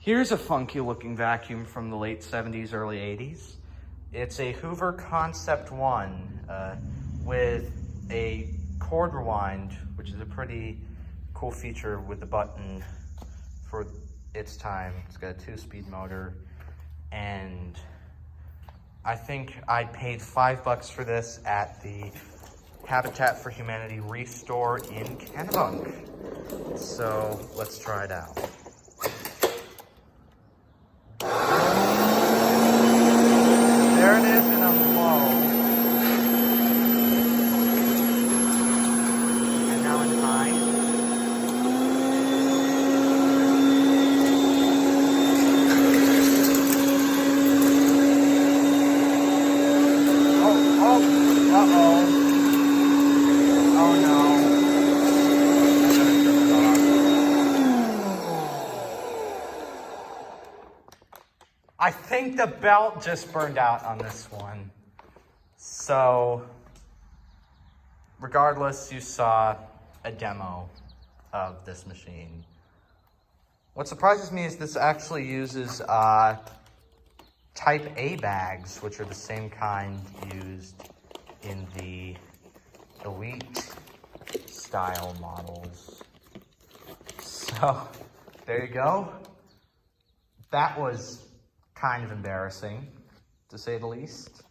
Here's a funky looking vacuum from the late 70s, early 80s. It's a Hoover Concept One with a cord rewind, which is a pretty cool feature with the button for its time. It's got a 2-speed motor, and I think I paid $5 for this at the Habitat for Humanity Restore in Kennebunk. So let's try it out. There it is in a low. And now in high. Uh-oh. Oh no. I think the belt just burned out on this one. So, regardless, you saw a demo of this machine. What surprises me is this actually uses Type A bags, which are the same kind used in the Elite style models. So, there you go. That was kind of embarrassing, to say the least.